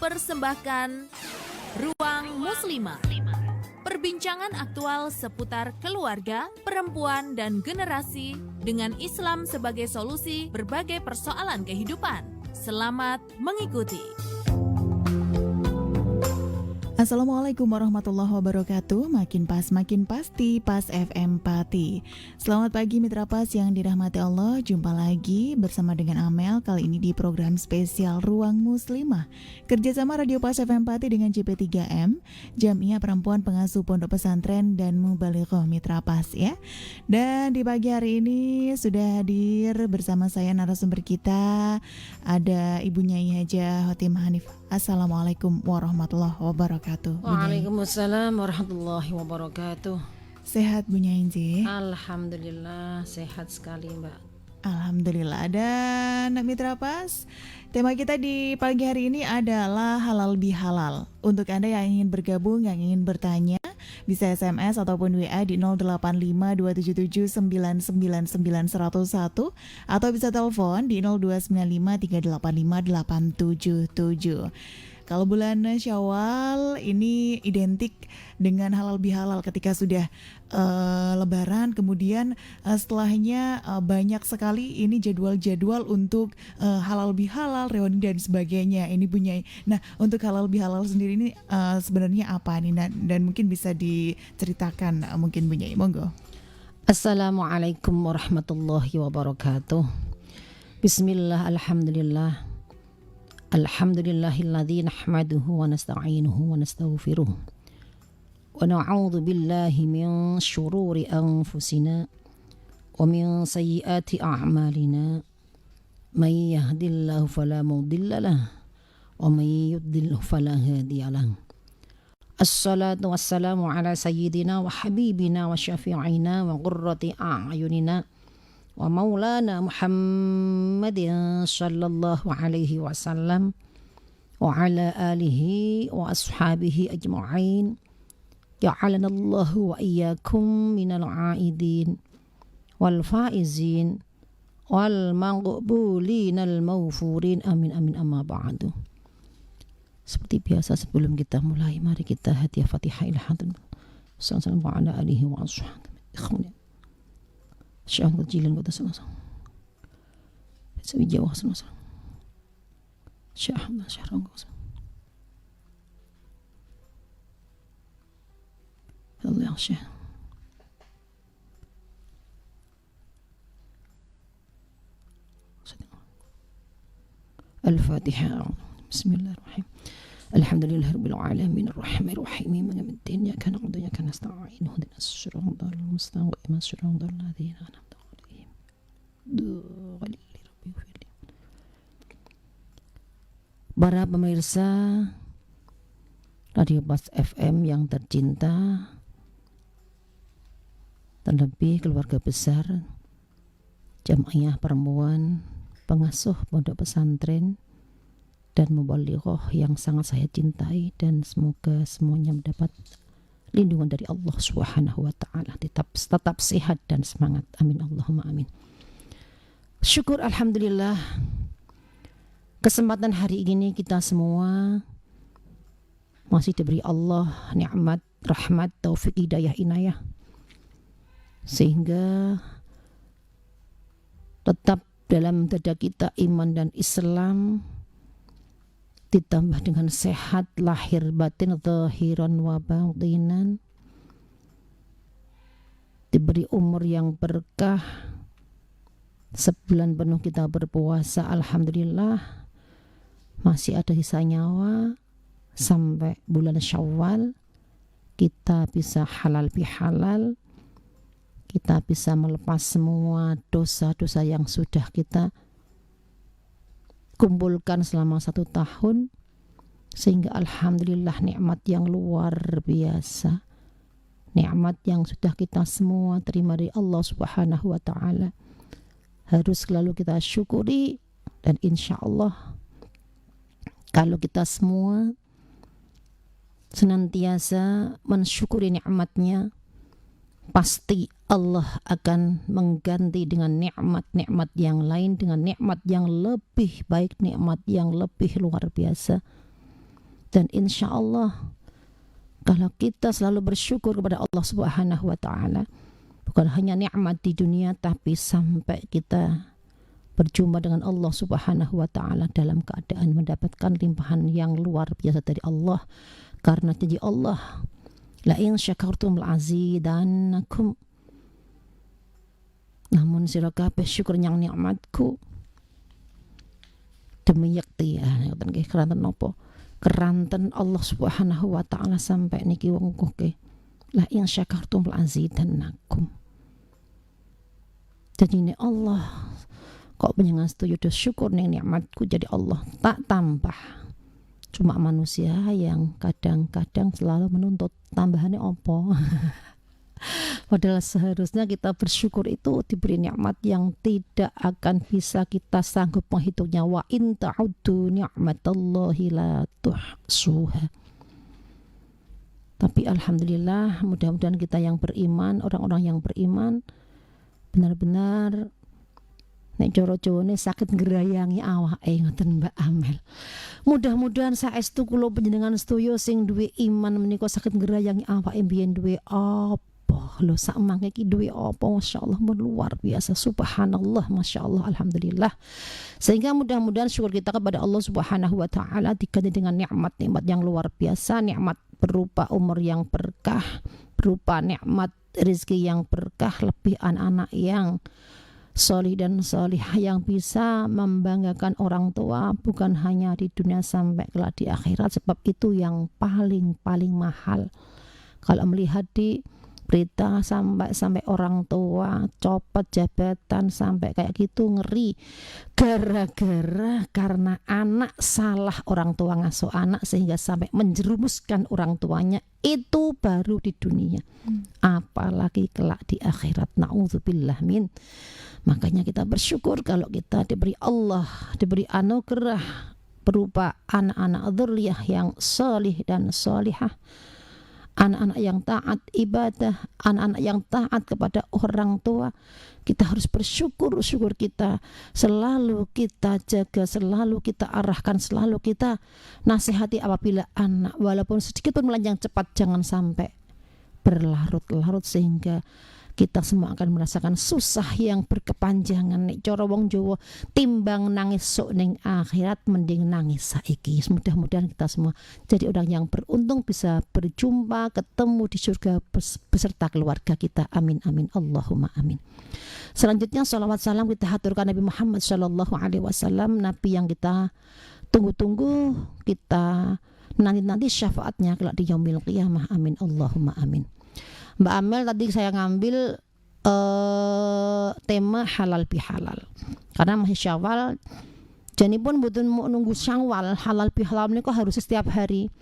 mempersembahkan Ruang Muslimah. Perbincangan aktual seputar keluarga, perempuan, dan generasi dengan Islam sebagai solusi berbagai persoalan kehidupan. Selamat mengikuti. Assalamualaikum warahmatullahi wabarakatuh. Makin pas, makin pasti, Pas FM Pati. Selamat pagi Mitra Pas yang dirahmati Allah. Jumpa lagi bersama dengan Amel. Kali ini di program spesial Ruang Muslimah, kerjasama Radio Pas FM Pati dengan JP3M, Jamiah Perempuan Pengasuh Pondok Pesantren dan Mubalighah Mitra Pas ya. Dan di pagi hari ini sudah hadir bersama saya narasumber kita, ada Ibu Nyai Hajah Khotimah Hanif. Assalamualaikum warahmatullahi wabarakatuh. Waalaikumsalam warahmatullahi wabarakatuh. Sehat Bu Nyai? Alhamdulillah sehat sekali Mbak. Alhamdulillah. Dan Mitra Pas, tema kita di pagi hari ini adalah halal bihalal. Untuk Anda yang ingin bergabung, yang ingin bertanya, bisa SMS ataupun WA di 085277999101 atau bisa telepon di 02953855877. Kalau bulan Syawal ini identik dengan halal bihalal ketika sudah Lebaran, kemudian setelahnya banyak sekali ini jadwal-jadwal untuk halal bihalal, reuni dan sebagainya. Ini punya. Nah, untuk halal bihalal sendiri ini sebenarnya apa nih? Dan mungkin bisa diceritakan mungkin punya. Monggo. Assalamualaikum warahmatullahi wabarakatuh. Bismillah, alhamdulillah. Alhamdulillahilladzi nahmaduhu wa nasta'inuhu wa nastaghfiruh. Wa na'udzu billahi min syururi anfusina wa min sayyiati a'malina. May yahdihillahu fala mudilla lahu wa may yudlil fala hadiya lahu. Assalatu wassalamu ala sayyidina wa habibina wa syafi'ina wa qurrati a'yunina wa maulana Muhammadin sallallahu alaihi wasallam wa ala alihi wa ashabihi ajma'in. Ja'alanallahu wa iyyakum minal aidin wal faizin wal maqbulin al mawfurin, amin amin, amma ba'du. Seperti biasa sebelum kita mulai, mari kita hadiah Fatihah ila hadratin sallallahu ala alihi wa ashabihi. Syahid jilan wa tasallallahu sawi jawah sallallahu syahna syahran qasa Allah syah. Al-Fatihah. Bismillahirrahmanirrahim. Alhamdulillahirabbil alamin arrahmanir rahim maliki yaumiddin iyyaka na'budu wa iyyaka nasta'in ihdinas siratal mustaqim siratal ladzina an'amta 'alaihim ghairil maghdubi 'alaihim. Para pemirsa Radio Pas FM yang tercinta, terlebih keluarga besar Jamiah Perempuan Pengasuh Pondok Pesantren dan Mubalighah yang sangat saya cintai, dan semoga semuanya mendapat lindungan dari Allah Subhanahu wa taala, tetap sehat dan semangat. Amin Allahumma amin. Syukur alhamdulillah, kesempatan hari ini kita semua masih diberi Allah nikmat, rahmat, taufik, hidayah, inayah, sehingga tetap dalam dada kita iman dan Islam, ditambah dengan sehat lahir batin, zahiran wa batinan, diberi umur yang berkah, sebulan penuh kita berpuasa, alhamdulillah, masih ada sisa nyawa sampai bulan Syawal, kita bisa halal bihalal, kita bisa melepas semua dosa-dosa yang sudah kita kumpulkan selama 1 tahun, sehingga alhamdulillah nikmat yang luar biasa, nikmat yang sudah kita semua terima dari Allah Subhanahu wa taala, harus selalu kita syukuri. Dan insya Allah kalau kita semua senantiasa mensyukuri nikmatnya, pasti Allah akan mengganti dengan nikmat-nikmat yang lain, dengan nikmat yang lebih baik, nikmat yang lebih luar biasa. Dan insya Allah kalau kita selalu bersyukur kepada Allah Subhanahu wa Ta'ala, bukan hanya nikmat di dunia, tapi sampai kita berjumpa dengan Allah Subhanahu wa Ta'ala dalam keadaan mendapatkan limpahan yang luar biasa dari Allah. Karena janji Allah, la in syakartum la'azidannakum, namun sira kabeh syukur nyang nikmatku demi yakti ngoten nggih keranten napa, keranten Allah Subhanahu wa Ta'ala sampai niki wong koke la in syakartum la'azidannakum. Jadi ini Allah kok panjenengan setuju syukur ning nikmatku, jadi Allah tak tambah. Cuma manusia yang kadang-kadang selalu menuntut tambahannya opo. Padahal seharusnya kita bersyukur itu diberi nikmat yang tidak akan bisa kita sanggup menghitungnya. Wa in ta'uddu ni'matallahi la tuhsuha. Tapi alhamdulillah, mudah-mudahan kita yang beriman, orang-orang yang beriman benar-benar nek cara Jawane saged ngrayangi awake ngoten Mbak Amel. Mudah-mudahan saestu kula panjenengan sedaya sing duwe iman menika saged ngrayangi awake mbiyen duwe apa lho sak mangke iki duwe apa, masyaallah luar biasa, subhanallah, masyaallah, alhamdulillah. Sehingga mudah-mudahan syukur kita kepada Allah Subhanahu wa Ta'ala diganti dengan nikmat-nikmat yang luar biasa, nikmat berupa umur yang berkah, berupa nikmat rezeki yang berkah, lebih anak-anak yang solih dan solihah yang bisa membanggakan orang tua bukan hanya di dunia sampai kelak di akhirat, sebab itu yang paling mahal. Kalau melihat di berita sampai orang tua copot jabatan sampai kayak gitu, ngeri gara-gara karena anak salah orang tua ngasuh anak sehingga sampai menjerumuskan orang tuanya, itu baru di dunia, apalagi kelak di akhirat, naudzubillah min. Makanya kita bersyukur kalau kita diberi Allah, diberi anugerah berupa anak-anak dzurriyyah yang salih dan salihah, anak-anak yang taat ibadah, anak-anak yang taat kepada orang tua. Kita harus bersyukur, syukur kita selalu kita jaga, selalu kita arahkan, selalu kita nasihati apabila anak walaupun sedikit pun melanjang cepat jangan sampai berlarut-larut sehingga kita semua akan merasakan susah yang berkepanjangan. Nek cara wong Jawa, timbang nangis sok ning akhirat mending nangis saiki. Mudah-mudahan kita semua jadi orang yang beruntung bisa berjumpa ketemu di surga beserta keluarga kita. Amin amin Allahumma amin. Selanjutnya salawat salam kita haturkan Nabi Muhammad sallallahu alaihi wasallam, nabi yang kita tunggu-tunggu, kita nanti syafaatnya kelak di yaumil qiyamah. Amin Allahumma amin. Mbak Amel, tadi saya ngambil tema halal bihalal karena masih Syawal, jadi pun butuh nunggu Syawal. Halal bihalal ini kok harus setiap hari.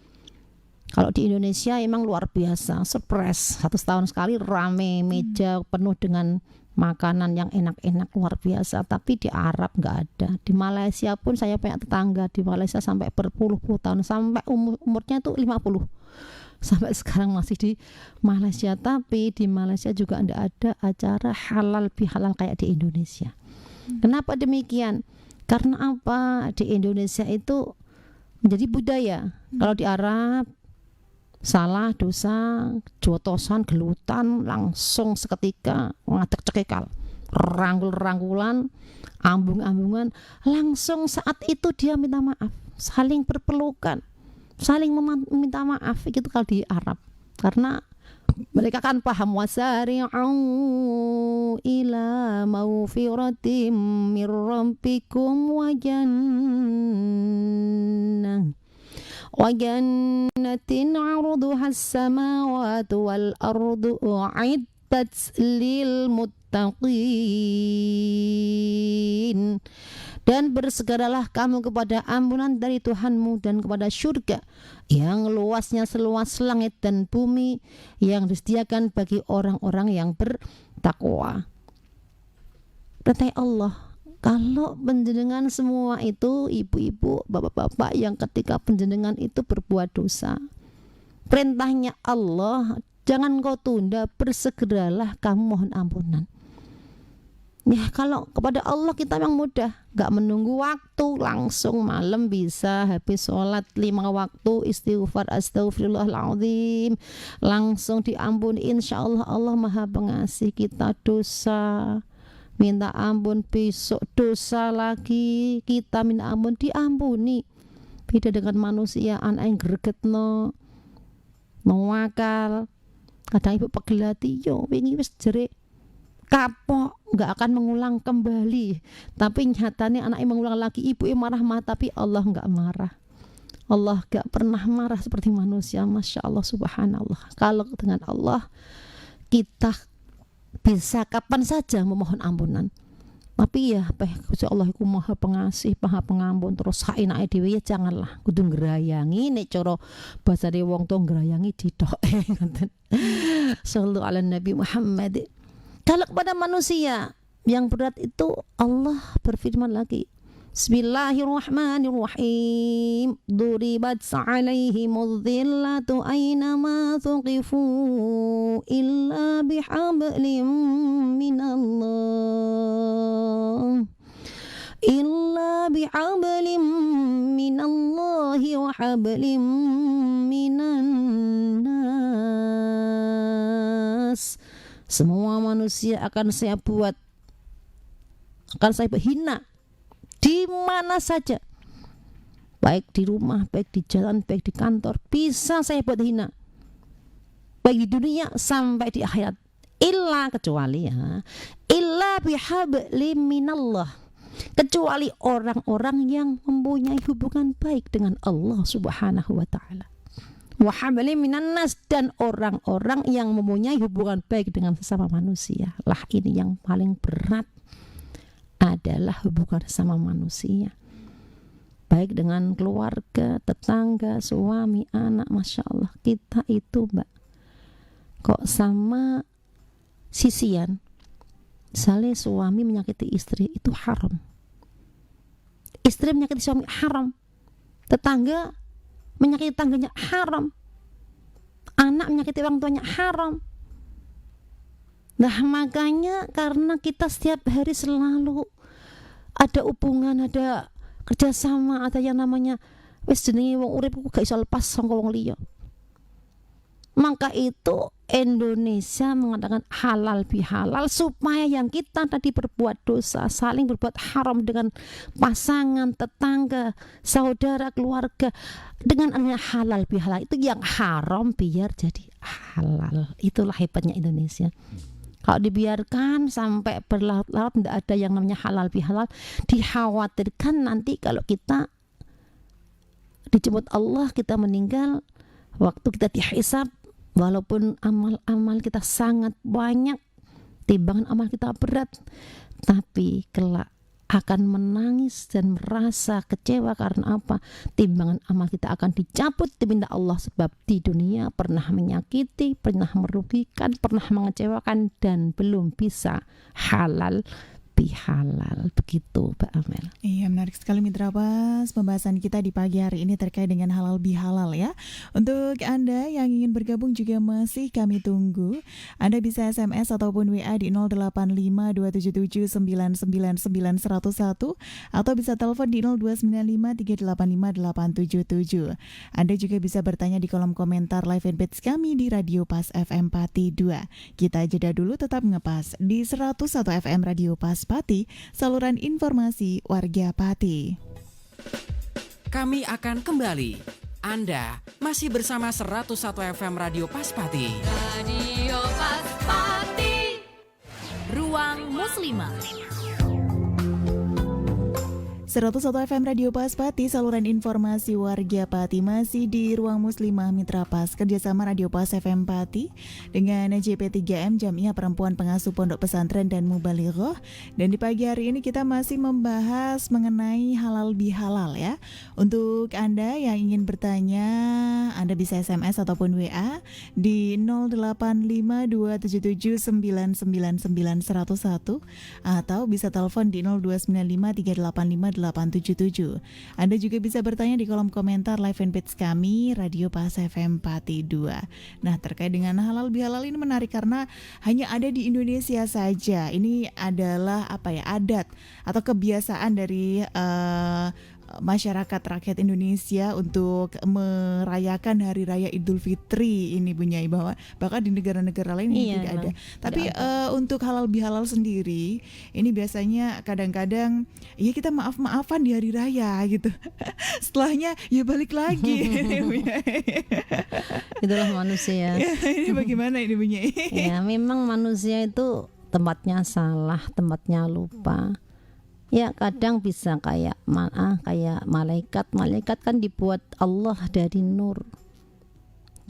Kalau di Indonesia emang luar biasa, surprise, 1 tahun sekali rame meja penuh dengan makanan yang enak-enak luar biasa. Tapi di Arab nggak ada. Di Malaysia pun saya punya tetangga di Malaysia sampai berpuluh-puluh tahun, sampai umurnya tuh 50. Sampai sekarang masih di Malaysia, tapi di Malaysia juga tidak ada acara halal bihalal kayak di Indonesia. Kenapa demikian? Karena apa? Di Indonesia itu menjadi budaya. Kalau di Arab salah dosa, jotosan, gelutan, langsung seketika ngadeg cekikal, rangkul-rangkulan, ambung-ambungan, langsung saat itu dia minta maaf, saling berpelukan, saling meminta maaf. Itu kalau di Arab, karena mereka kan paham wasari'u ila maufirotim mir rabbikum wa jannatin 'arduhas samawati wal ardu u'iddat lil muttaqin. Dan bersegeralah kamu kepada ampunan dari Tuhanmu dan kepada surga yang luasnya seluas langit dan bumi, yang disediakan bagi orang-orang yang bertakwa. Perintah Allah, kalau penjenengan semua itu ibu-ibu, bapak-bapak yang ketika penjenengan itu berbuat dosa, perintahnya Allah, jangan kau tunda, bersegeralah kamu mohon ampunan. Ya, kalau kepada Allah kita memang mudah. Gak menunggu waktu, langsung malam bisa habis sholat 5 waktu istighfar astaghfirullahaladzim, langsung diampuni. Insya Allah Allah maha pengasih kita dosa, minta ampun besok dosa lagi kita minta ampun diampuni. Beda dengan manusia, anak yang gregetno mewakal, kadang ibu pegel hati, yo wingi wis jerik kapok, nggak akan mengulang kembali. Tapi nyatanya anak yang mengulang lagi, ibu yang marah-marah, tapi Allah nggak marah. Allah nggak pernah marah seperti manusia. Masya Allah, subhanallah. Kalau dengan Allah kita bisa kapan saja memohon ampunan. Tapi ya Gusti Allah iku maha pengasih, maha pengampun. Terus saenake dhewe ya janganlah kudu ngrayangi, nek cara basane wong tuwa ngrayangi ditoke ngoten. Sallu ala Nabi Muhammad. Kalau kepada manusia yang berat itu Allah berfirman lagi, Bismillahirrahmanirrahim. Duribat alaihimudz dhillatu aynama thuqifu illa bihablim minallah. Illa bihablim minallahi wa hablim minan nas. Semua manusia akan saya buat, akan saya hina di mana saja, baik di rumah, baik di jalan, baik di kantor, bisa saya buat hina, baik di dunia sampai di akhirat. Illa, kecuali ya, illa bihablim minallah, kecuali orang-orang yang mempunyai hubungan baik dengan Allah Subhanahu wa ta'ala. Wa hablim minan nas, dan orang-orang yang mempunyai hubungan baik dengan sesama manusia. Lah ini yang paling berat adalah hubungan sama manusia, baik dengan keluarga, tetangga, suami, anak. Masya Allah, kita itu Mbak kok sama sisian. Misalnya suami menyakiti istri, itu haram. Istri menyakiti suami, haram. Tetangga menyakiti tangganya, haram. Anak menyakiti orang tuanya, haram. Nah makanya karena kita setiap hari selalu ada hubungan, ada kerjasama, ada yang namanya wis jenenge wong urip ku gak iso lepas saka wong liya. Maka itu Indonesia mengatakan halal bihalal, supaya yang kita tadi berbuat dosa, saling berbuat haram dengan pasangan, tetangga, saudara, keluarga, dengan adanya halal bihalal itu yang haram biar jadi halal. Itulah hebatnya Indonesia. Kalau dibiarkan sampai berlarut-larut tidak ada yang namanya halal bihalal, dikhawatirkan nanti kalau kita dijemput Allah, kita meninggal, waktu kita dihisab, walaupun amal-amal kita sangat banyak, timbangan amal kita berat, tapi kelak akan menangis dan merasa kecewa. Karena apa? Timbangan amal kita akan dicabut diminta Allah, sebab di dunia pernah menyakiti, pernah merugikan, pernah mengecewakan, dan belum bisa halal bihalal. Begitu Mbak Amel. Iya, menarik sekali Mitra Pas. Pembahasan kita di pagi hari ini terkait dengan halal bihalal ya. Untuk Anda yang ingin bergabung juga masih kami tunggu. Anda bisa SMS ataupun WA di 085277999101 atau bisa telepon di 02953858877. Anda juga bisa bertanya di kolom komentar live fanpage kami di Radio Pas FM Pati 2. Kita jeda dulu, tetap ngepas di 101 FM Radio Pas Pati, saluran informasi warga Pati. Kami akan kembali. Anda masih bersama 101 FM Radio Pas Pati. Radio Pas Pati. Ruang Muslimah. 101 FM Radio Pas Pati, saluran informasi warga Pati, masih di Ruang Muslimah Mitra Pas, kerjasama Radio Pas FM Pati dengan JP3M Jamiah Perempuan Pengasuh Pondok Pesantren dan Mubalighah. Dan di pagi hari ini kita masih membahas mengenai halal bihalal ya. Untuk Anda yang ingin bertanya, Anda bisa SMS ataupun WA di 085277999101 atau bisa telepon di 02953858 0813-877-0877. Anda juga bisa bertanya di kolom komentar live fanpage kami Radio Pas FM Pati 2. Nah, terkait dengan halal bihalal ini menarik karena hanya ada di Indonesia saja. Ini adalah adat atau kebiasaan dari masyarakat rakyat Indonesia untuk merayakan Hari Raya Idul Fitri ini Bu Nyai, bahwa bahkan di negara-negara lain ini tidak ada. Tapi untuk halal bihalal sendiri ini biasanya kadang-kadang ya kita maaf-maafan di hari raya gitu. Setelahnya ya balik lagi. Itulah manusia. Ini bagaimana ini Bu Nyai? Ya memang manusia itu tempatnya salah, tempatnya lupa. Ya kadang bisa kayak malaikat kan dibuat Allah dari nur,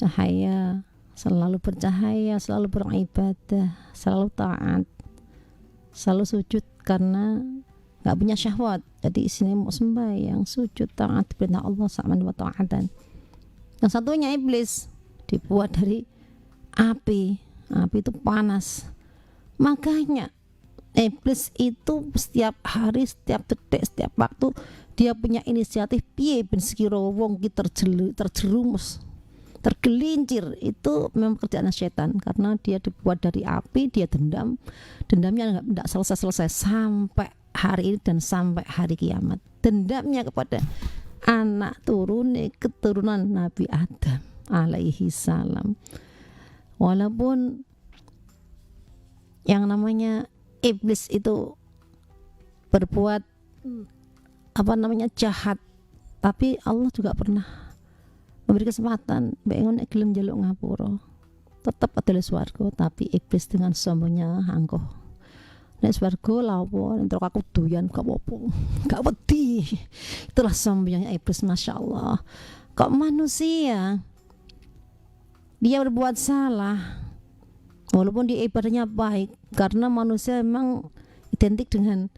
cahaya, selalu bercahaya, selalu beribadah, selalu taat, selalu sujud karena nggak punya syahwat. Jadi isinya mau sembahyang, sujud, taat perintah Allah subhanahu wa ta'ala. Yang satunya iblis dibuat dari api itu panas. Makanya iblis itu setiap hari, setiap detik, setiap waktu dia punya inisiatif piye ben sekira wong ki terjerumus, tergelincir. Itu memang kerjaan setan karena dia dibuat dari api, dia dendamnya enggak selesai sampai hari ini dan sampai hari kiamat. Dendamnya kepada anak keturunan Nabi Adam alaihi salam. Walaupun yang namanya iblis itu berbuat jahat, tapi Allah juga pernah memberi kesempatan bengon gelem njaluk ngapura, tetap ada swarga. Tapi iblis dengan sombongnya angkuh nek swarga lha apa entuk aku doyan gak apa-apa, gak wedi. Itulah sombongnya iblis, Masya Allah. Kok manusia dia berbuat salah walaupun dia ibadahnya baik, karena manusia memang identik dengan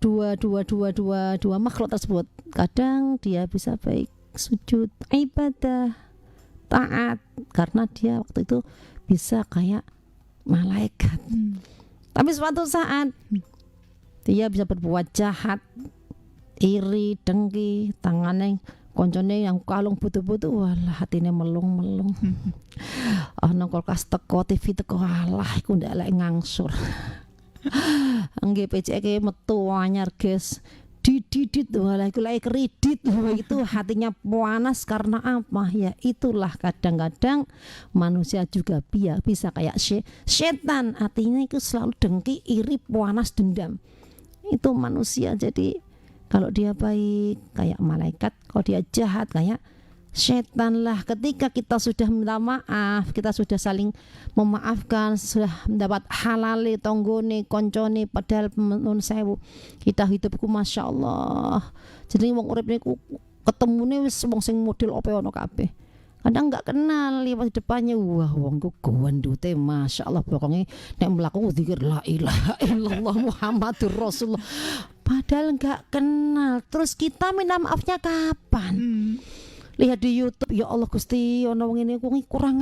dua makhluk tersebut. Kadang dia bisa baik sujud, ibadah, taat, karena dia waktu itu bisa kayak malaikat. Tapi suatu saat dia bisa berbuat jahat, iri, dengki, tangannya koncone yang kalung butuh-butuh, walah hatine melung-melung. Ana kulkas teko, TV teko, alah iku ndak lek ngangsur. Nggih PCK metu anyar guys. Didit walah iku lek kredit. Itu hatinya panas karena apa? Ya itulah kadang-kadang manusia juga bisa kayak setan, hatinya itu selalu dengki, iri, panas, dendam. Itu manusia. Jadi kalau dia baik kayak malaikat, kalau dia jahat kayak setan lah. Ketika kita sudah minta maaf, kita sudah saling memaafkan, sudah mendapat halale tonggone koncone, padahal nun sewu kita hidupku Masya Allah. Jadi wong urip niku ketemune wis wong sing model opo ono kabeh. Kadang nggak kenal lihat di depannya, wah wongku gawandute Masya Allah, pokoknya nek mlaku zikir la ilaha illallah Muhammadur Rasulullah, padahal nggak kenal. Terus kita minta maafnya kapan? Lihat di YouTube, ya Allah Gusti ono wong ngene kuwi kurang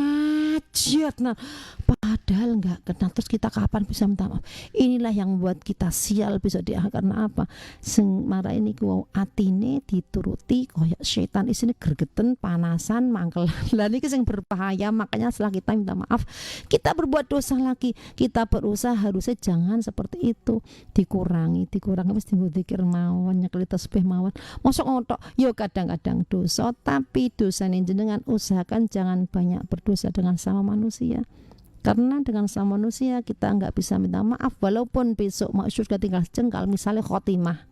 ajar, nah padahal nggak kenal. Terus kita kapan bisa minta maaf? Inilah yang membuat kita sial bisa karena apa? Sing marah ini ku atine dituruti koyo setan, isine gregeten, panasan, mangkelan. Lah niki sing berbahaya. Makanya setelah kita minta maaf, kita berbuat dosa lagi. Kita berusaha harusnya jangan seperti itu. Dikurangi wis dienggo zikir mawon, nyekeli tasbih mawon. Mosok ngotok yo kadang-kadang dosa, tapi dosane jenengan usahakan jangan banyak berdosa dengan sama manusia. Karena dengan sama manusia kita nggak bisa minta maaf, walaupun besok surga tinggal jengkal, misalnya khotimah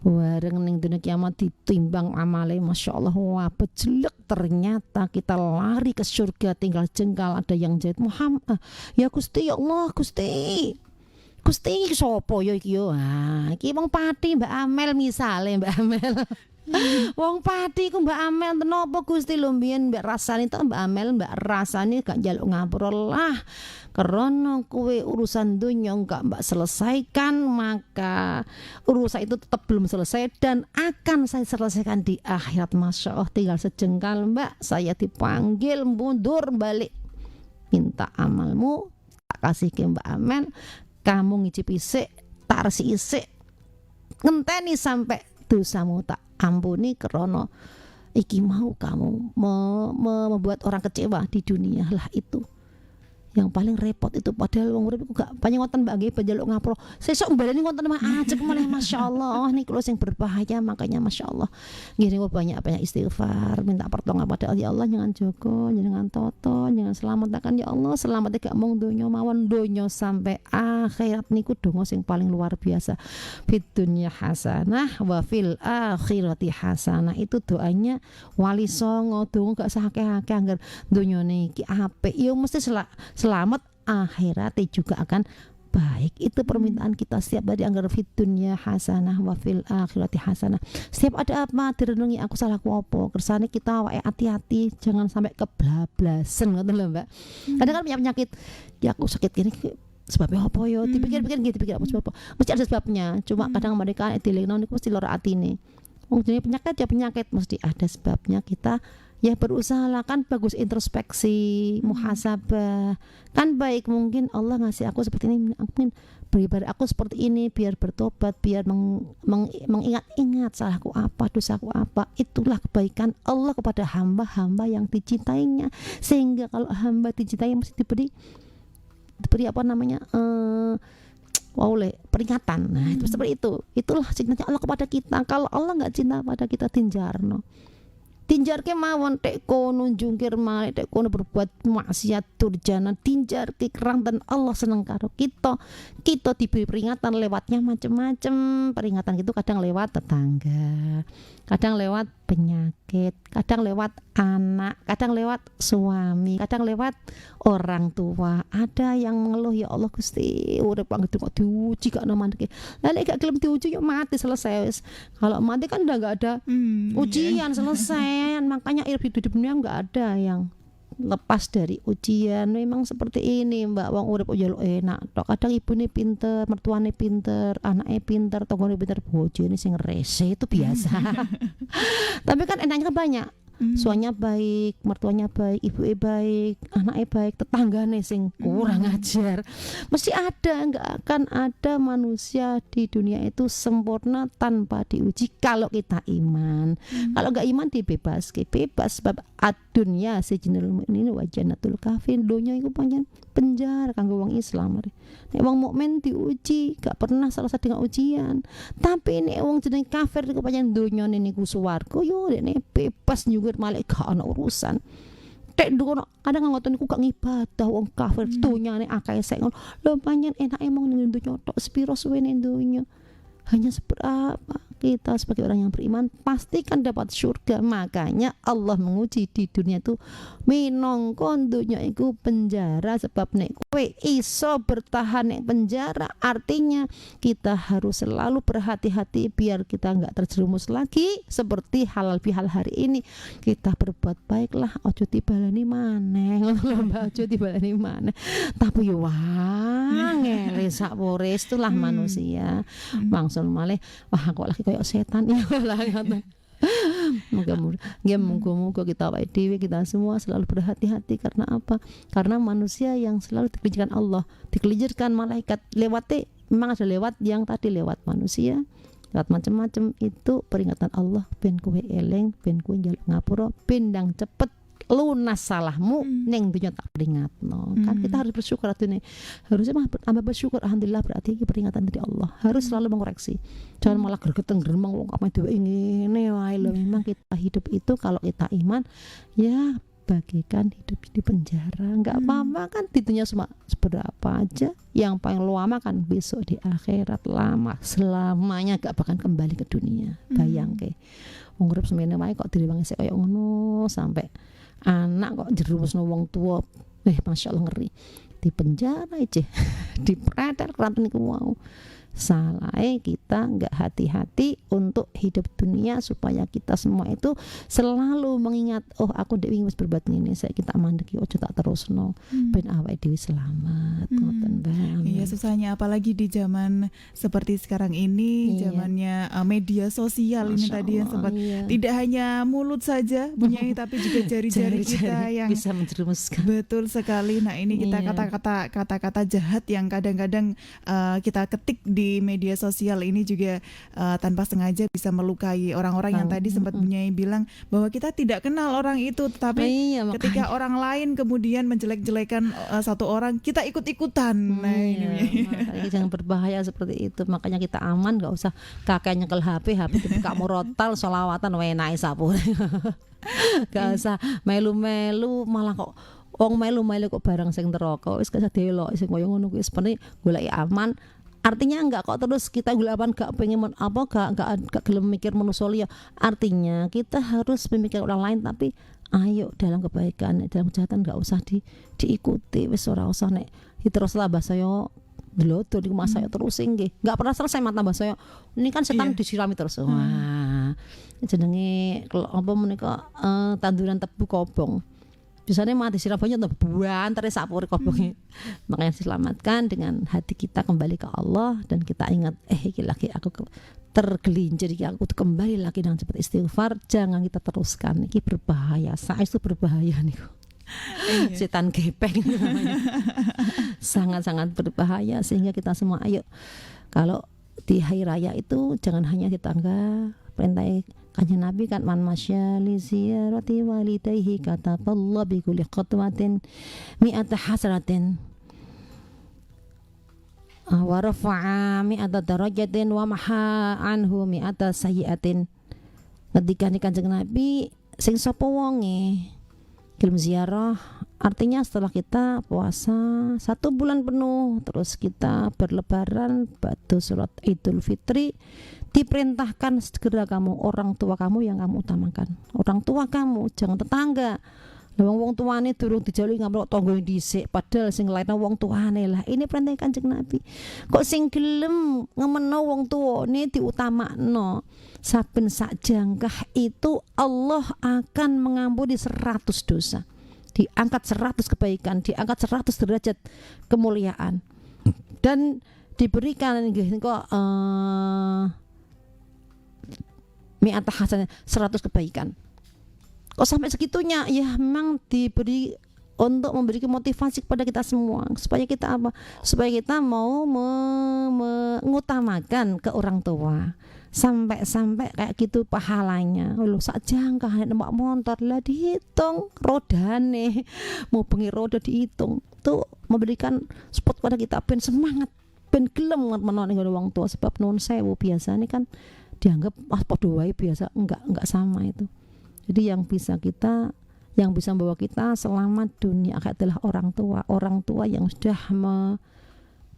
bareng ning dunia kiamat ditimbang amale, Masya Allah, wah jelek, ternyata kita lari ke surga tinggal jengkal. Ada yang jahit Muhammad, ya Gusti, ya Allah Gusti sopo yo iki yo, iki wong Pati Mbak Amel misale, Mbak Amel. Wong Pati ku Mbak Amel tenopo Gusti lho mbiyen Mbak Rasani to Mbak Amel, Mbak Rasani gak njaluk ngapura lah. Karena kowe urusan dunia enggak Mbak selesaikan, maka urusan itu tetap belum selesai dan akan saya selesaikan di akhirat. Masya Allah, tinggal sejengkal Mbak, saya dipanggil mundur balik, minta amalmu tak kasih ke Mbak Amel, kamu ngicip isik, tak resi isik, ngenteni sampai dosamu tak ampuni krana iki mau kamu membuat orang kecewa di dunia. Lah itu yang paling repot itu, padahal wong urip gak banyak ngoten Mbak nggih penjaluk ngapura sesuk baleni ngoten mah ajek malah masyaallah niku lho sing berbahaya. Makanya masyaallah nggih niku banyak-banyak istighfar, minta pertolongan pada Allah. Ya Allah jangan jogo, jangan toto, jangan selamatkan ya Allah, selamat gak mung donya mawon, donya sampai akhirat niku donga sing paling luar biasa. Fid dunya hasanah wa fil akhirati hasanah, itu doanya wali songo, donga gak sakeh-akeh anggar donyane iki apik ya mesti selamat, akhiratnya juga akan baik. Itu permintaan kita setiap hari, anggar fid dunya hasanah wa fil akhirati hasanah. Setiap ada apa direnungi, aku salahku apa, kersane kita wae hati-hati jangan sampai kebablasan ngoten lho Mbak. Kadang kan punya penyakit, ya aku sakit gini sebabnya apa yo, dipikir-pikir gitu, dipikir apa sebab apa, mesti ada sebabnya. Cuma kadang mereka dilingno niku mesti lara atine. Wong jenenge penyakit ya penyakit, mesti ada sebabnya. Kita ya berusaha lah, kan bagus introspeksi, muhasabah kan baik. Mungkin Allah ngasih aku seperti ini, mungkin beribadah aku seperti ini biar bertobat, biar mengingat-ingat salahku apa, dosaku apa. Itulah kebaikan Allah kepada hamba-hamba yang dicintainya. Sehingga kalau hamba dicintai mesti diberi apa namanya peringatan. Nah itu seperti itu. Itulah cintanya Allah kepada kita. Kalau Allah nggak cinta pada kita, tinjarke mawon tek kono jungkir malih, tek kono berbuat maksiat durjana, tinjarke kerang dan Allah seneng karo kita. Kita diberi peringatan lewatnya macam-macam. Peringatan itu kadang lewat tetangga, kadang lewat penyakit, kadang lewat anak, kadang lewat suami, kadang lewat orang tua. Ada yang mengeluh, ya Allah Gusti urip kok diuji gak mandeke. Lah nek gak gelem diuji yo mati selesai. Kalau mati kan udah gak ada ujian, selesai. Makanya hidup dunia nggak ada yang lepas dari ujian. Memang seperti ini Mbak, wong urip yo enak tok. Kadang ibune pinter, mertuane pinter, anaknya pinter, tanggane pinter, bojone sing rese, itu biasa. Tapi kan enaknya kan banyak. Suaminya baik, mertuanya baik, ibunya baik, anaknya baik, tetanggane sing kurang ajar. Mesti ada, nggak akan ada manusia di dunia itu sempurna tanpa diuji kalau kita iman. Kalau nggak iman bebas sebab ad-dunya sijnul mu'minin wa jannatul kafirin. Donya iku pancen penjara kanggo wong Islam. Nek wong mukmin diuji gak pernah selesai dengan ujian. Tapi nek wong jeneng kafir iku pancen donyane niku swarga yo nek bebas nyuwun malih gak ana urusan. Tek ndono kadang ngoten niku gak ngibadah wong kafir, donyane akeh sek ngono. Lho pancen enake mong ning donya tok, sepiro suwene donya. Hanya seberapa kita sebagai orang yang beriman pastikan dapat surga. Makanya Allah menguji di dunia itu minangka dunya iku penjara. Sebab nek kowe iso bertahan nek penjara, artinya kita harus selalu berhati-hati biar kita enggak terjerumus lagi seperti halal bihal hari ini. Kita berbuat baiklah, ojo dibaleni maneh ngono lho, ojo dibaleni maneh. Tapi yo wangel sak wores itulah manusia. Mangsung malih wah kok lagi kayak setan ya lah ngoten. Moga-moga kita awake dhewe, kita semua selalu berhati-hati. Karena apa? Karena manusia yang selalu dikelijarkan Allah, dikelijarkan malaikat. Lewatnya memang ada lewat yang tadi lewat manusia, lewat macam-macam. Itu peringatan Allah, ben kowe eling, ben kowe njaluk ngapura, ben ndang cepet lunas salahmu neng dunia tak peringatno. Kan kita harus bersyukur atune. Harusnya mah tambah bersyukur, alhamdulillah, berarti ini peringatan dari Allah. Harus selalu mengoreksi. Jangan malah gregeteng gremeng wong apa dhewe ngene wae lho. Memang kita hidup itu kalau kita iman ya bagikan hidup di penjara. Enggak apa-apa kan di dunia semua seberapa aja. Yang paling lama kan besok di akhirat, lama selamanya gak bakal kembali ke dunia. Bayangke. Wong urip semene wae kok direwangi sik koyo ngono sampai anak kok jerumusno wong tua. Masya Allah ngeri. Di penjara aja dipretel keranten niku mau. Salahe kita nggak hati-hati untuk hidup dunia, supaya kita semua itu selalu mengingat, oh aku dewi wis berbuat ngene, saya kita mandeki ojo tak terusno ben awake dhewe selamat. Ngoten Bang. Iya ya susahnya apalagi di zaman seperti sekarang ini, Iya. zamannya media sosial ini Masya tadi yang Allah, sempat iya. tidak hanya mulut saja Bunyai tapi juga jari-jari kita yang bisa menjerumuskan. betul sekali. Nah, ini kita Iya. kata-kata jahat yang kadang-kadang kita ketik di media sosial ini juga tanpa sengaja bisa melukai orang-orang yang tadi sempat Bunyai bilang bahwa kita tidak kenal orang itu, tetapi Iya, ketika orang lain kemudian menjelek-jelekan satu orang, kita ikut-ikutan. Nah, ini Bunyai. makanya jangan berbahaya seperti itu. Makanya kita aman, nggak usah kakek nyekel HP dibuka murotal solawatan wenai sapu. Gak usah melu-melu, malah kok wong melu-melu kok barang sing neraka wis gak usah delok sing koyo ngono kuwi sebenarnya golek aman. Artinya enggak kok terus kita gulapan gak pengen gak gelem mikir manusia liya. Artinya kita harus memikir orang lain, tapi ayo dalam kebaikan, dalam kejahatan gak usah diikuti. Wis ora usah nek terus lah bahasa yo delodo niku mas saya terus nggih. Enggak pernah selesai mata bahasa yo. Ini kan setan disirami terus. Wah. Jenenge apa menika tanduran tebu kobong. Biasanya mati disiram banyak tuh banter sapur kobongnya. Makanya diselamatkan dengan hati kita kembali ke Allah dan kita ingat iki lagi aku tergelincir iki aku kembali lagi dengan cepat istighfar. Jangan kita teruskan, iki berbahaya. Saya itu berbahaya niku. Setan gepeng namanya. Sangat-sangat berbahaya, sehingga kita semua ayo kalau di hari raya itu jangan hanya di tangga. Perintah Kanjeng Nabi kan man masya li ziyarati walidayhi kataballahu bi kulli khatwatin mi'ata hasratin wa rafa'a mi'ata darajatin wa maha anhu mi'ata sayyi'atin. Ketika Kanjeng Nabi sing sapa wonge gelem ziarah, artinya setelah kita puasa 1 bulan penuh terus kita berlebaran batu surat Idul Fitri, diperintahkan segera kamu orang tua kamu yang kamu utamakan. Orang tua kamu, jangan tetangga. Wong tuane durung dijauhi ngamuk tangga dhisik, padahal sing lainnya wong tuane lah. Ini perintah Kanjeng Nabi. Kok sing gelem ngemeno wong tuane diutamakno. Saben sak jangkah itu Allah akan mengampuni 100 dosa. Diangkat 100 kebaikan, diangkat 100 derajat kemuliaan. Dan diberikan kok mi'ata hasanah 100 kebaikan. Kok sampai segitunya? Ya memang diberi untuk memberi motivasi kepada kita semua supaya kita apa? Supaya kita mau mengutamakan ke orang tua. Sampai kayak gitu pahalanya. Lho sak jangka numpak motor lah dihitung rodane. Mau bengi roda dihitung. Tuh memberikan support pada kita ben semangat, ben gelem menoni wong tua sebab nuwun sewu biasanya kan dianggap padha wae biasa, enggak sama itu. Jadi yang bisa membawa kita selamat dunia akhirat adalah orang tua yang sudah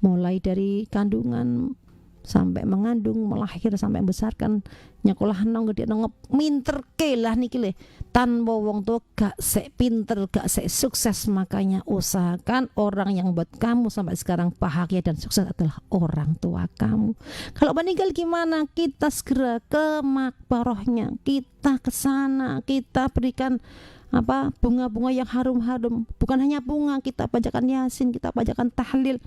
mulai dari kandungan sampai mengandung, melahir sampai membesarkan, nyekolah nang gede nang minterke lah niki le. Tanpa wong tua gak sek pinter, gak sek sukses. Makanya usahakan orang yang buat kamu sampai sekarang bahagia dan sukses adalah orang tua kamu. Kalau meninggal gimana? Kita segera ke makbarohnya, kita ke sana, kita berikan bunga-bunga yang harum-harum. Bukan hanya bunga, kita bacakan Yasin, kita bacakan tahlil.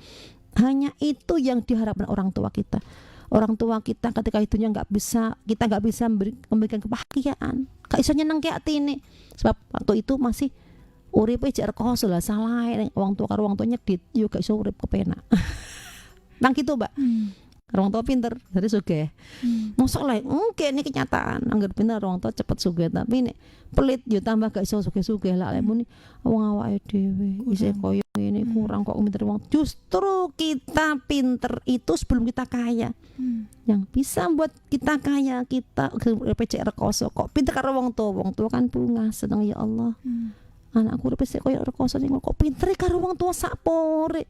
Hanya itu yang diharapkan orang tua kita. Orang tua kita ketika itunya kita nggak bisa memberikan kebahagiaan, gak bisa nyeneng kayak atine. Sebab waktu itu masih uripe jek rekoso lah salah wong tua karo wong tua nyedit yo gak iso urip kepenak. Nang gitu, Mbak. Orang tua pinter dari sugih. Mosok lah mungkin ini kenyataan. Angger pinter orang tua cepet sugih, tapi nek pelit yo tambah gak iso sugih-sugih lah muni wong awake dhewe isih koyo ini kurang kok pinter wong. Justru kita pinter itu sebelum kita kaya. Yang bisa buat kita kaya, kita PCR rekoso kok pinter karo wong tua kan bunga seneng ya Allah. Anakku PCR koyo rekoso ning kok pinter karo wong tua sak pore.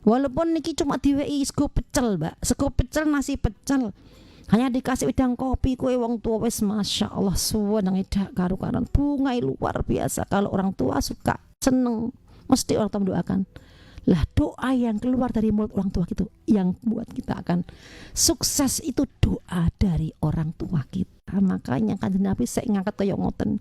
Walaupun niki cuma diweki sego pecel, Mbak. Sego pecel, nasi pecel. Hanya dikasih wedang kopi kue wong tua wis Masya Allah suweneng edak karu-karuan. Bunga luar biasa. Kalau orang tua suka seneng, mesti orang tua mendoakan. Lah doa yang keluar dari mulut orang tua itu yang buat kita akan sukses, itu doa dari orang tua kita. Makanya Kanjeng Nabi saya ngangkat kaya ngoten,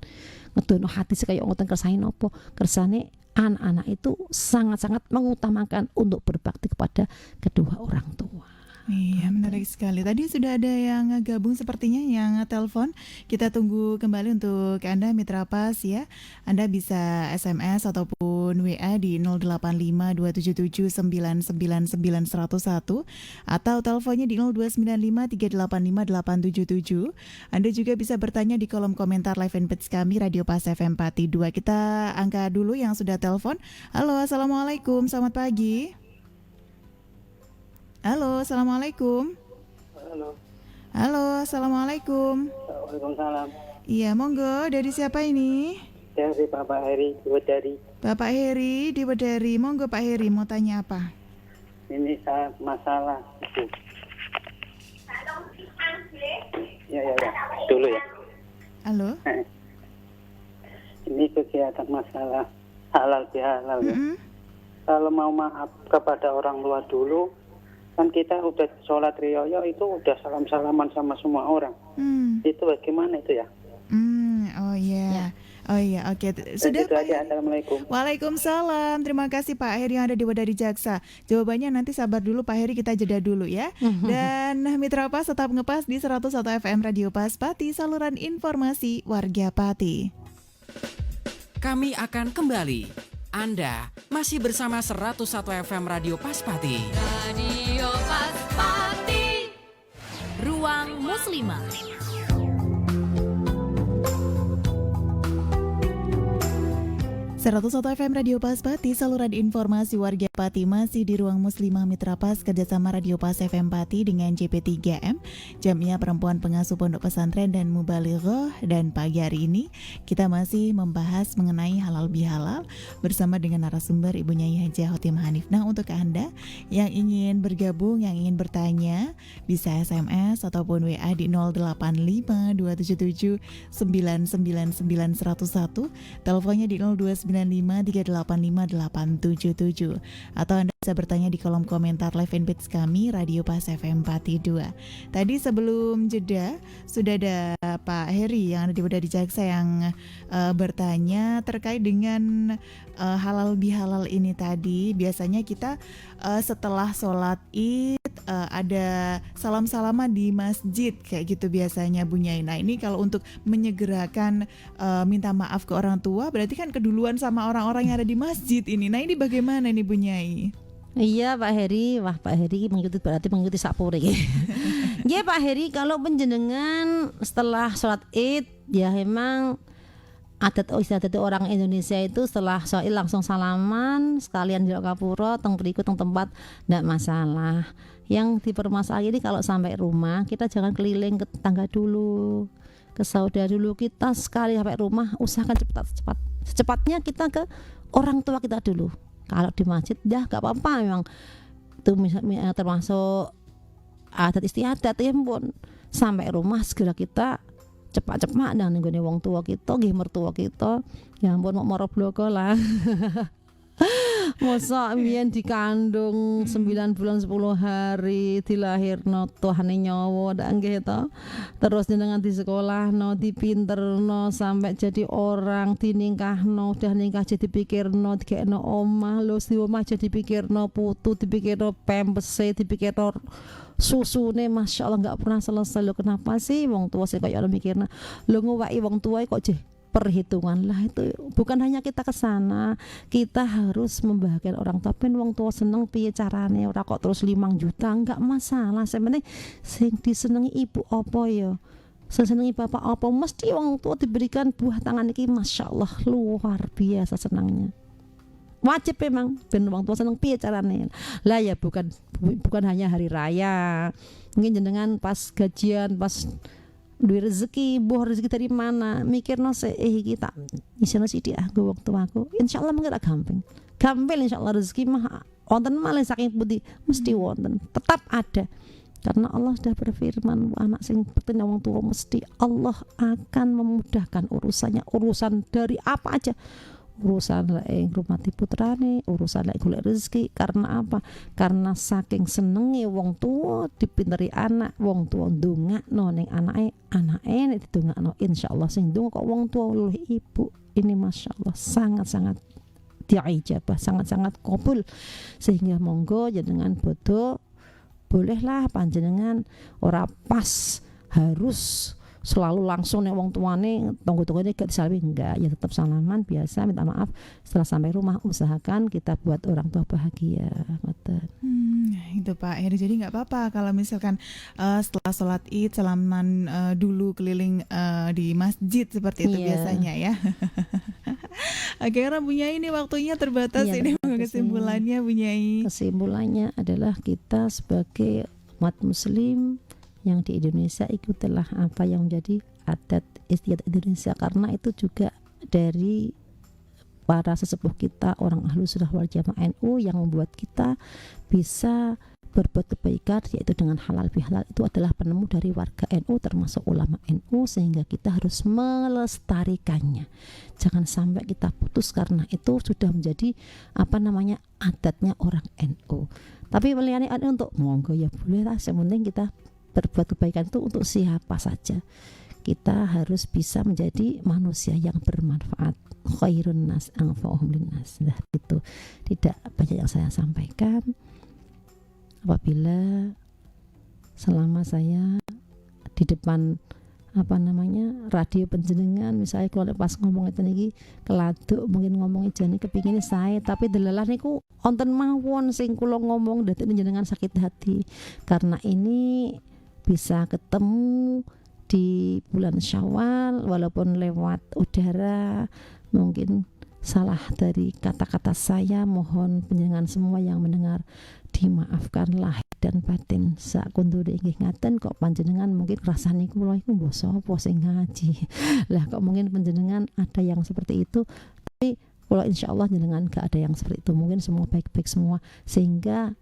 ngedono hati kaya ngoten kersane napa? Kersane anak-anak itu sangat-sangat mengutamakan untuk berbakti kepada kedua orang tua. Iya, menarik sekali. Tadi sudah ada yang gabung sepertinya, yang telepon. Kita tunggu kembali untuk Anda Mitra Pas ya. Anda bisa SMS ataupun WA di 085277999101 atau teleponnya di 0295385877. Anda juga bisa bertanya di kolom komentar live fanpage kami Radio Pas FM Pati 2. Kita angkat dulu yang sudah telepon. Halo, Assalamualaikum, selamat pagi. Halo, Assalamualaikum. Halo, Assalamualaikum. Waalaikumsalam. Iya, monggo. Dari siapa ini? Dari Bapak Heri di Wedari. Bapak Heri di Wedari. Monggo Pak Heri, mau tanya apa? Ini saya masalah itu. Ya. Dulu ya. Halo. Ini kegiatan masalah halal bihalal ya. Kalau mau maaf kepada orang tua dulu, kan kita udah sholat riyoyo itu udah salam-salaman sama semua orang. Itu bagaimana itu ya? Oh iya. Oh iya, oke. Sudah itu aja. Assalamualaikum. Waalaikumsalam. Terima kasih Pak Heri yang ada di Wedari Jaksa. Jawabannya nanti sabar dulu Pak Heri, kita jeda dulu ya. Dan Mitra Pas tetap ngepas di 101 FM Radio Pas Pati, saluran informasi warga Pati. Kami akan kembali. Anda masih bersama 101 FM Radio Pas Pati. Radio Pas Pati, Ruang Muslimah. 101 FM Radio Pas Pati, saluran informasi warga Pati, masih di Ruang Muslimah Mitra Pas kerjasama Radio Pas FM Pati dengan JP3M, Jamiah Perempuan Pengasuh Pondok Pesantren dan Mubalighah. Dan pagi hari ini kita masih membahas mengenai halal bihalal bersama dengan narasumber Ibu Nyai Hajah Khotimah Hanif. Nah, untuk Anda yang ingin bergabung, yang ingin bertanya, bisa SMS ataupun WA di 085277999101, teleponnya di 0295385877, atau Anda bisa bertanya di kolom komentar live fanpage kami Radio Pas FM Pati 2. Tadi sebelum jeda sudah ada Pak Heri yang ada di Wedari Jaksa yang bertanya terkait dengan halal bihalal ini tadi. Biasanya kita setelah sholat Id ada salam-salaman di masjid kayak gitu biasanya Bu Nyai. Nah, ini kalau untuk menyegerakan minta maaf ke orang tua, berarti kan keduluan sama orang-orang yang ada di masjid ini. Nah, ini bagaimana nih Bu Nyai? Iya Pak Heri, wah Pak Heri berarti mengikuti sapure. Ya Pak Heri, kalau penjenengan setelah sholat Id, ya memang adat istiadat orang Indonesia itu setelah sholat Id langsung salaman, sekalian jilok kapuro, teng berikut teng tempat, tidak masalah. Yang dipermasalahan ini kalau sampai rumah kita jangan keliling ke tetangga dulu, ke saudara dulu. Kita sekali sampai rumah usahakan secepatnya kita ke orang tua kita dulu. Kalau di masjid dah gak apa-apa, memang itu termasuk adat istiadat ya pun. Sampai rumah segera kita cepat-cepat dan nggone wong tua kita, nggih mertua kita. Ya ampun mau moro bloko lah. Masa mbiyen dikandung 9 bulan 10 hari dilahirno tuhane nyawa ndak nggih to. Terus jenengan di sekolahno, dipinterno sampai jadi orang, dinikahno, udah nikah jadi dipikirno digekno omah, lho di omah jadi dipikirno putu, dipikirno pempese, dipikirno susune, Masya Allah nggak pernah selesai. Lho kenapa sih wong tua sih kaya mikirna lho ngowaki wong tua kok jeh perhitungan lah. Itu bukan hanya kita ke sana, kita harus membahagiakan orang tua. Ben wong tua seneng piye carane, ora kok terus 5 juta enggak masalah. Sebenarnya sing disenengi ibu apa ya, sing senengi bapak apa, mesti wong tua diberikan buah tangan iki Masya Allah luar biasa senangnya. Wajib memang ben wong tua seneng piye carane. Lah ya bukan hanya hari raya. Mungkin jenengan pas gajian, pas duit rezeki, buah rezeki dari mana, mikirno kita isine sithik ah go waktu aku, insyaallah mengko gampang insyaallah rezeki mah wonten malih saking pundi mesti wonten, tetap ada. Karena Allah sudah berfirman, anak sing bertanya wong tua mesti Allah akan memudahkan urusannya, urusan dari apa aja, urusan lek ngrumati putrane, urusan lek golek rezeki. Karena apa? Karena saking senenge wong tua dipinteri anak, wong tua ndongakno ning anake nek didongakno insyaallah sing ndonga kok wong tua luwih ibu. Ini masyaallah sangat-sangat diijabah, sangat-sangat kabul. Sehingga monggo jenengan bodo bolehlah panjenengan ora pas harus selalu langsung nih wong tuane tonggo-tonggone gak disalami, enggak, ya tetap salaman biasa, minta maaf setelah sampai rumah. Usahakan kita buat orang tua bahagia. Itu Pak Heri, jadi nggak apa-apa kalau misalkan setelah sholat id salaman dulu keliling di masjid seperti itu biasanya ya. Oke, karena Bu Nyai ini waktunya terbatas, ini kesimpulannya Bu Nyai. Kesimpulannya adalah kita sebagai umat muslim yang di Indonesia ikutilah apa yang menjadi adat istiadat Indonesia, karena itu juga dari para sesepuh kita orang ahlu sunnah wal jamaah NU yang membuat kita bisa berbuat kebaikan, yaitu dengan halal bihalal. Itu adalah penemu dari warga NU termasuk ulama NU, sehingga kita harus melestarikannya. Jangan sampai kita putus karena itu sudah menjadi adatnya orang NU. Tapi melayani NU untuk monggo ya boleh lah, yang penting kita berbuat kebaikan itu untuk siapa saja. Kita harus bisa menjadi manusia yang bermanfaat. Khairun nas anfa'uhum linnas. Nah, itu tidak banyak yang saya sampaikan. Apabila selama saya di depan radio penjenengan, misalnya kalau pas ngomong itu niki keladuk mungkin ngomong jane kepingin saya, tapi delalah niku wonten mawon sing kula ngomong dadi jenengan sakit hati. Karena ini bisa ketemu di bulan Syawal, walaupun lewat udara mungkin salah dari kata-kata saya, mohon panjenengan semua yang mendengar dimaafkan lahir dan batin. Sakuntur inggih ngaten, kok panjenengan mungkin rasane kula iku mbok sapa sing ngaji. Lah kok mungkin panjenengan ada yang seperti itu, tapi kula insyaallah jenengan gak ada yang seperti itu. Mungkin semua baik-baik semua, sehingga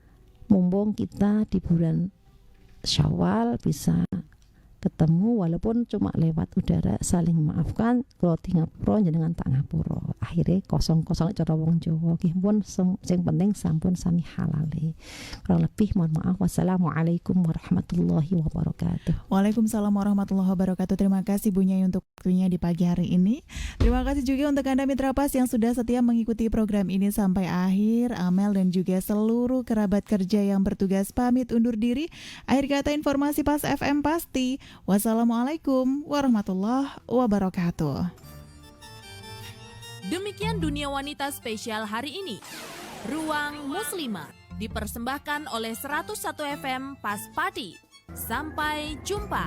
mumpung kita di bulan Syawal bisa ketemu walaupun cuma lewat udara, saling memaafkan. Kalau di ngapura jenengan tak ngapura, akhirnya kosong-kosong cara wong Jawa. Nggih pun sing penting sampun sami halale. Kalau lebih mohon maaf. Wassalamualaikum warahmatullahi wabarakatuh. Waalaikumsalam warahmatullahi wabarakatuh. Terima kasih Bu Nyai untuk waktunya di pagi hari ini. Terima kasih juga untuk Anda Mitra Pas yang sudah setia mengikuti program ini sampai akhir. Amel dan juga seluruh kerabat kerja yang bertugas pamit undur diri. Akhir kata informasi Pas FM pasti. Wassalamualaikum warahmatullahi wabarakatuh. Demikian Dunia Wanita spesial hari ini. Ruang Muslimah dipersembahkan oleh 101 FM Pas Pati. Sampai jumpa.